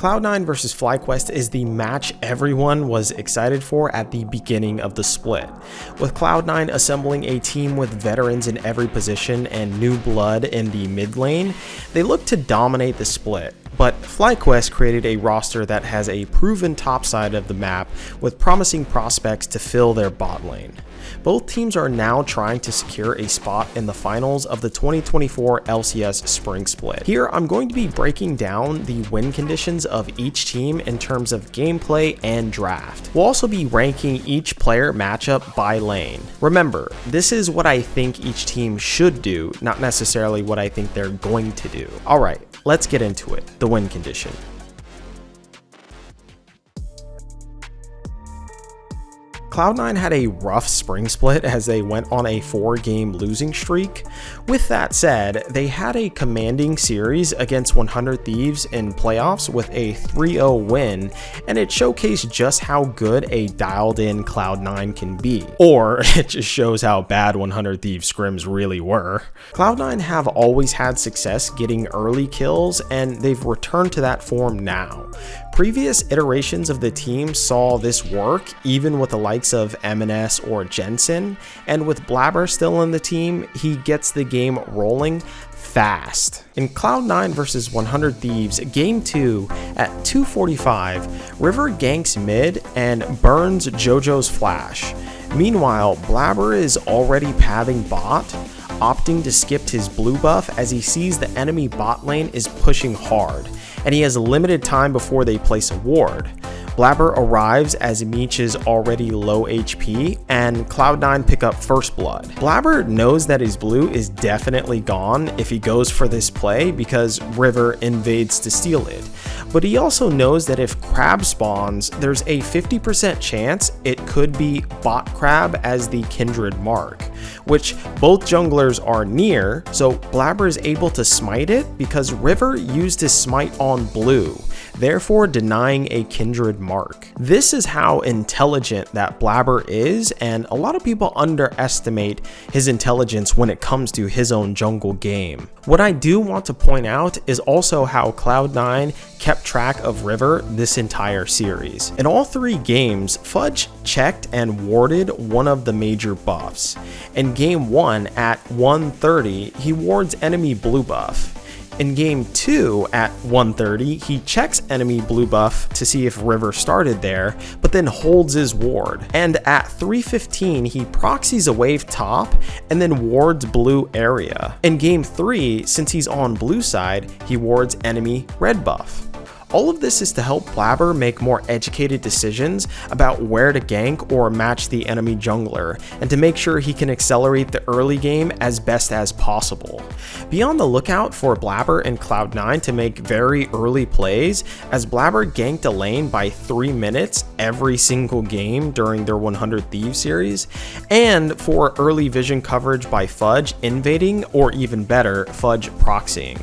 Cloud9 versus FlyQuest is the match everyone was excited for at the beginning of the split. With Cloud9 assembling a team with veterans in every position and new blood in the mid lane, they looked to dominate the split. But FlyQuest created a roster that has a proven top side of the map with promising prospects to fill their bot lane. Both teams are now trying to secure a spot in the finals of the 2024 LCS Spring Split. Here, I'm going to be breaking down the win conditions of each team in terms of gameplay and draft. We'll also be ranking each player matchup by lane. Remember, this is what I think each team should do, not necessarily what I think they're going to do. Alright, let's get into it. The win condition. Cloud9 had a rough spring split as they went on a 4-game losing streak. With that said, they had a commanding series against 100 Thieves in playoffs with a 3-0 win, and it showcased just how good a dialed-in Cloud9 can be. Or it just shows how bad 100 Thieves scrims really were. Cloud9 have always had success getting early kills, and they've returned to that form now. Previous iterations of the team saw this work even with the likes of M&S or Jensen, and with Blabber still in the team, he gets the game rolling fast. In Cloud9 versus 100 Thieves, Game 2 at 2:45, River ganks mid and burns JoJo's flash. Meanwhile, Blabber is already pathing bot, opting to skip his blue buff as he sees the enemy bot lane is pushing hard, and he has limited time before they place a ward. Blabber arrives as Meech is already low HP, and Cloud9 pick up first blood. Blabber knows that his blue is definitely gone if he goes for this play because River invades to steal it. But he also knows that if Crab spawns, there's a 50% chance it could be Bot Crab as the Kindred mark, which both junglers are near, so Blabber is able to smite it because River used his smite on blue, therefore denying a Kindred mark. This is how intelligent that Blabber is, and a lot of people underestimate his intelligence when it comes to his own jungle game. What I do want to point out is also how Cloud9 kept track of River this entire series. In all 3 games, Fudge checked and warded one of the major buffs. In Game 1 at 1:30, he wards enemy blue buff. In Game 2 at 1:30, he checks enemy blue buff to see if River started there, but then holds his ward. And at 3:15, he proxies a wave top and then wards blue area. In Game 3, since he's on blue side, he wards enemy red buff. All of this is to help Blabber make more educated decisions about where to gank or match the enemy jungler, and to make sure he can accelerate the early game as best as possible. Be on the lookout for Blabber and Cloud9 to make very early plays, as Blabber ganked a lane by 3 minutes every single game during their 100 Thieves series, and for early vision coverage by Fudge invading, or even better, Fudge proxying.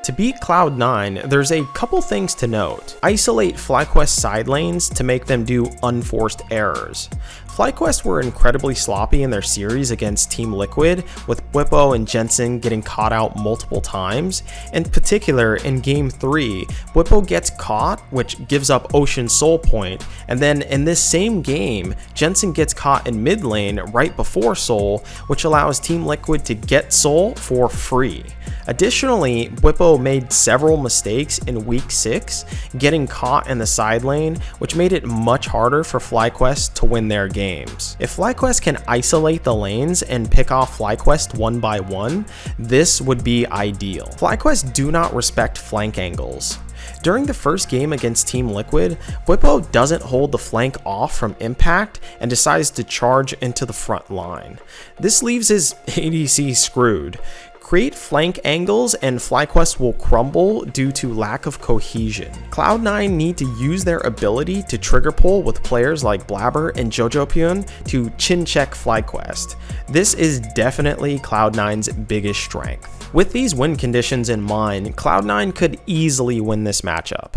To beat Cloud9, there's a couple things to note. Isolate FlyQuest side lanes to make them do unforced errors. FlyQuest were incredibly sloppy in their series against Team Liquid, with Bwipo and Jensen getting caught out multiple times. In particular, in Game 3, Bwipo gets caught, which gives up Ocean Soul Point, and then in this same game, Jensen gets caught in mid lane right before Soul, which allows Team Liquid to get Soul for free. Additionally, Bwipo made several mistakes in Week 6, getting caught in the side lane, which made it much harder for FlyQuest to win their games. If FlyQuest can isolate the lanes and pick off FlyQuest one by one, this would be ideal. FlyQuest do not respect flank angles. During the first game against Team Liquid, Bwipo doesn't hold the flank off from impact and decides to charge into the front line. This leaves his ADC screwed. Create flank angles and FlyQuest will crumble due to lack of cohesion. Cloud9 need to use their ability to trigger pull with players like Blabber and JoJoPyun to chin check FlyQuest. This is definitely Cloud9's biggest strength. With these win conditions in mind, Cloud9 could easily win this matchup.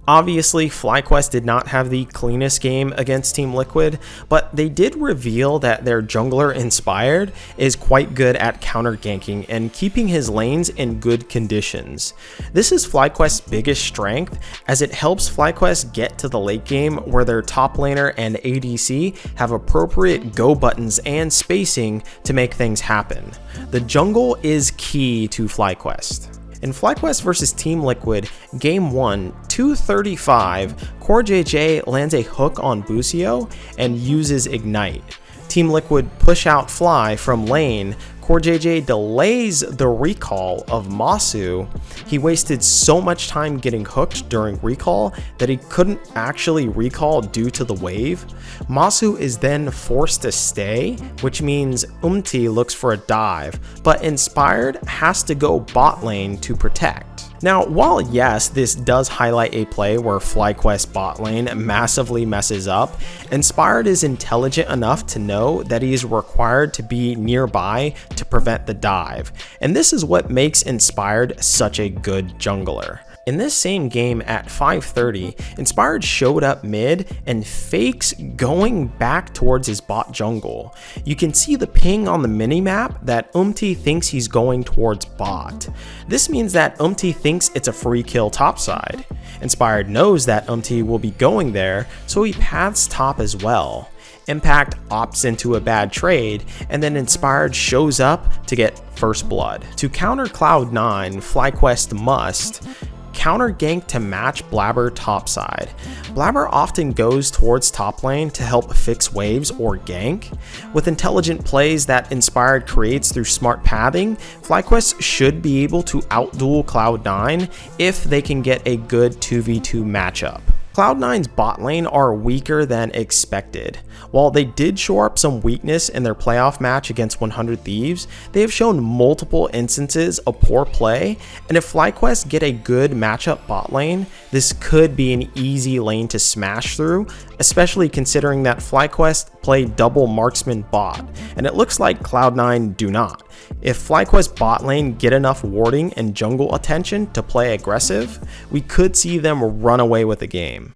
Obviously, FlyQuest did not have the cleanest game against Team Liquid, but they did reveal that their jungler Inspired is quite good at counter ganking and keeping his lanes in good conditions. This is FlyQuest's biggest strength, as it helps FlyQuest get to the late game where their top laner and ADC have appropriate go buttons and spacing to make things happen. The jungle is key to FlyQuest. In FlyQuest vs Team Liquid, Game 1, 235, CoreJJ lands a hook on Busio and uses Ignite. Team Liquid push out Fly from lane. CoreJJ delays the recall of Masu. He wasted so much time getting hooked during recall that he couldn't actually recall due to the wave. Masu is then forced to stay, which means looks for a dive, but Inspired has to go bot lane to protect. Now, while yes, this does highlight a play where FlyQuest bot lane massively messes up, Inspired is intelligent enough to know that he is required to be nearby to prevent the dive, and this is what makes Inspired such a good jungler. In this same game at 5:30, Inspired showed up mid and fakes going back towards his bot jungle. You can see the ping on the minimap that thinks he's going towards bot. This means that thinks it's a free kill topside. Inspired knows that will be going there, so he paths top as well. Impact opts into a bad trade, and then Inspired shows up to get first blood. To counter Cloud9, FlyQuest must counter gank to match Blabber topside. Blabber often goes towards top lane to help fix waves or gank. With intelligent plays that Inspired creates through smart pathing, FlyQuest should be able to outduel Cloud9 if they can get a good 2v2 matchup. Cloud9's bot lane are weaker than expected. While they did shore up some weakness in their playoff match against 100 Thieves, they have shown multiple instances of poor play, and if FlyQuest get a good matchup bot lane, this could be an easy lane to smash through, especially considering that FlyQuest play double marksman bot, and it looks like Cloud9 do not. If FlyQuest bot lane get enough warding and jungle attention to play aggressive, we could see them run away with the game.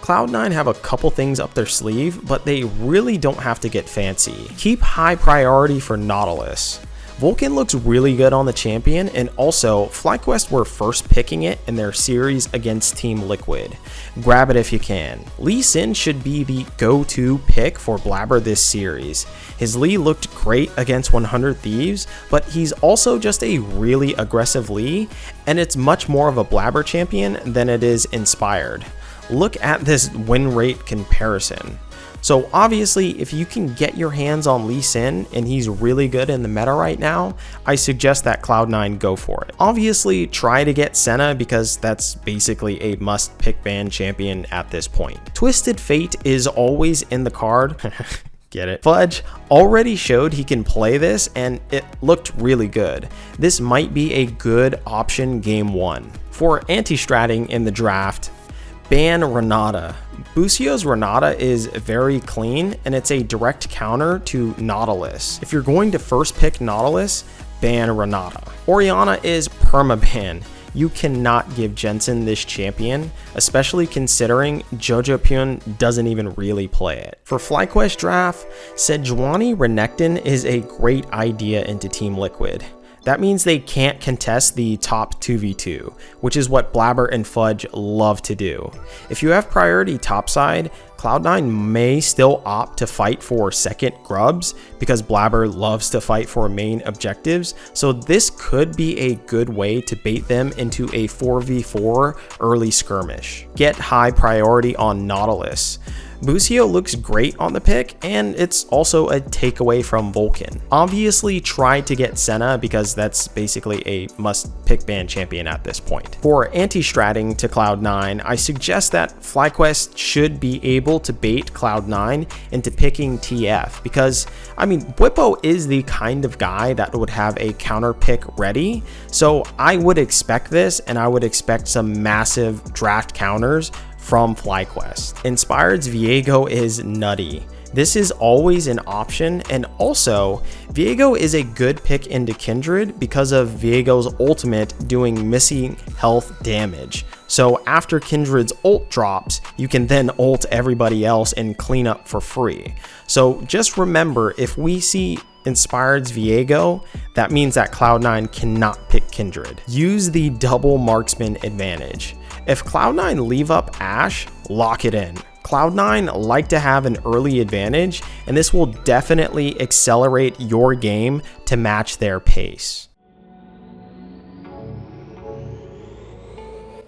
Cloud9 have a couple things up their sleeve, but they really don't have to get fancy. Keep high priority for Nautilus. Vulcan looks really good on the champion, and also FlyQuest were first picking it in their series against Team Liquid. Grab it if you can. Lee Sin should be the go-to pick for Blabber this series. His Lee looked great against 100 Thieves, but he's also just a really aggressive Lee, and it's much more of a Blabber champion than it is Inspired. Look at this win rate comparison. So obviously, if you can get your hands on Lee Sin and he's really good in the meta right now, I suggest that Cloud9 go for it. Obviously, try to get Senna because that's basically a must pick ban champion at this point. Twisted Fate is always in the card. Get it? Fudge already showed he can play this and it looked really good. This might be a good option game 1. For anti-stratting in the draft, ban Renata. Busio's Renata is very clean and it's a direct counter to Nautilus. If you're going to first pick Nautilus, ban Renata. Orianna is permaban. You cannot give Jensen this champion, especially considering Jojo Pyun doesn't even really play it. For FlyQuest draft, Sejuani Renekton is a great idea into Team Liquid. That means they can't contest the top 2v2, which is what Blabber and Fudge love to do. If you have priority topside, Cloud9 may still opt to fight for second grubs because Blabber loves to fight for main objectives, so this could be a good way to bait them into a 4v4 early skirmish. Get high priority on Nautilus. Busio looks great on the pick, and it's also a takeaway from Vulcan. Obviously, try to get Senna because that's basically a must-pick ban champion at this point. For anti-stratting to Cloud9, I suggest that FlyQuest should be able to bait Cloud9 into picking TF because, I mean, Bwipo is the kind of guy that would have a counter pick ready, so I would expect this, and I would expect some massive draft counters from FlyQuest. Inspired's Viego is nutty. This is always an option, and also, Viego is a good pick into Kindred because of Viego's ultimate doing missing health damage. So after Kindred's ult drops, you can then ult everybody else and clean up for free. So just remember, if we see Inspired's Viego, that means that Cloud9 cannot pick Kindred. Use the double marksman advantage. If Cloud9 leave up Ashe, lock it in. Cloud9 like to have an early advantage, and this will definitely accelerate your game to match their pace.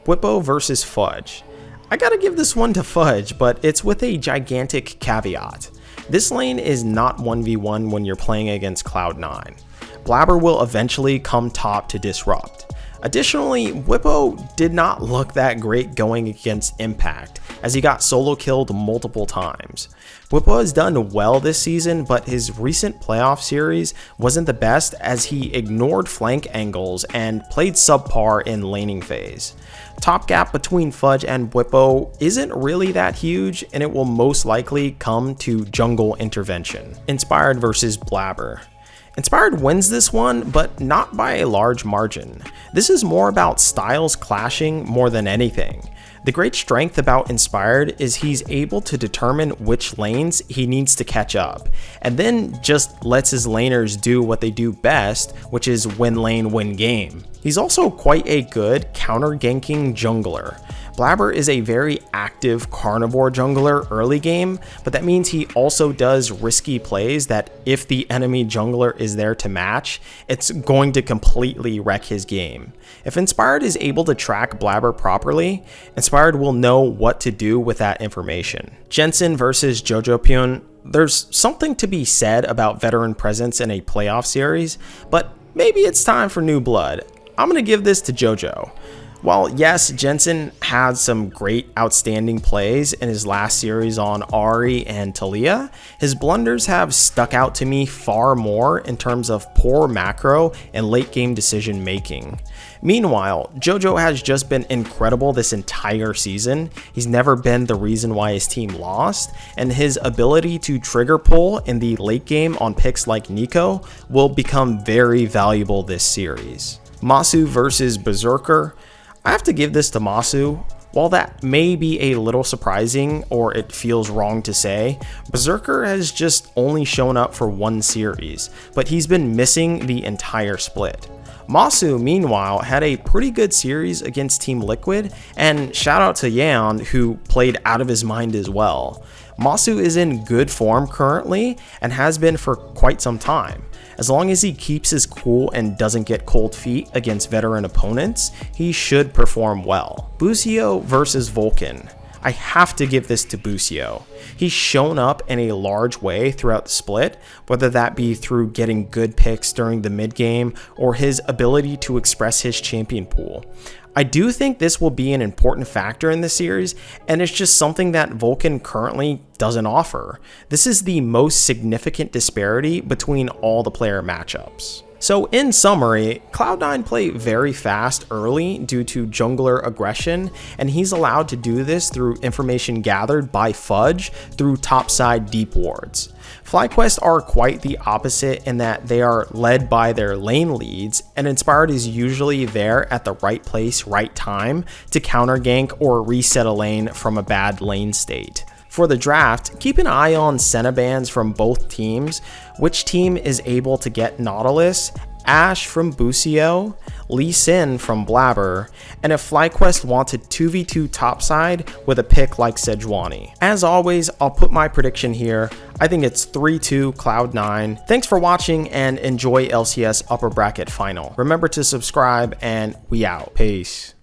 Bwipo versus Fudge. I gotta give this one to Fudge, but it's with a gigantic caveat. This lane is not 1v1 when you're playing against Cloud9. Blabber will eventually come top to disrupt. Additionally, Bwipo did not look that great going against Impact, as he got solo killed multiple times. Bwipo has done well this season, but his recent playoff series wasn't the best as he ignored flank angles and played subpar in laning phase. Top gap between Fudge and Bwipo isn't really that huge, and it will most likely come to jungle intervention. Inspired versus Blabber. Inspired wins this one, but not by a large margin. This is more about styles clashing more than anything. The great strength about Inspired is he's able to determine which lanes he needs to catch up, and then just lets his laners do what they do best, which is win lane, win game. He's also quite a good counter-ganking jungler. Blabber is a very active carnivore jungler early game, but that means he also does risky plays that if the enemy jungler is there to match, it's going to completely wreck his game. If Inspired is able to track Blabber properly, Inspired will know what to do with that information. Jensen versus Jojopyun. There's something to be said about veteran presence in a playoff series, but maybe it's time for new blood. I'm gonna give this to Jojo. While yes, Jensen had some great outstanding plays in his last series on Ahri and Taliyah, his blunders have stuck out to me far more in terms of poor macro and late game decision making. Meanwhile, Jojo has just been incredible this entire season. He's never been the reason why his team lost, and his ability to trigger pull in the late game on picks like Nico will become very valuable this series. Masu versus Berserker. I have to give this to Masu. While that may be a little surprising, or it feels wrong to say, Berserker has just only shown up for one series, but he's been missing the entire split. Masu, meanwhile, had a pretty good series against Team Liquid, and shout out to Yeon, who played out of his mind as well. Masu is in good form currently, and has been for quite some time. As long as he keeps his cool and doesn't get cold feet against veteran opponents, he should perform well. Busio versus Vulcan. I have to give this to Busio. He's shown up in a large way throughout the split, whether that be through getting good picks during the mid game or his ability to express his champion pool. I do think this will be an important factor in the series, and it's just something that Vulcan currently doesn't offer. This is the most significant disparity between all the player matchups. So in summary, Cloud9 play very fast early due to jungler aggression, and he's allowed to do this through information gathered by Fudge through topside deep wards. FlyQuest are quite the opposite in that they are led by their lane leads, and Inspired is usually there at the right place, right time to counter gank or reset a lane from a bad lane state. For the draft, keep an eye on Senna bans from both teams, which team is able to get Nautilus, Ashe from Busio, Lee Sin from Blabber, and if FlyQuest wants a 2v2 topside with a pick like Sejuani. As always, I'll put my prediction here. I think it's 3-2 Cloud9. Thanks for watching and enjoy LCS upper bracket final. Remember to subscribe and we out. Peace.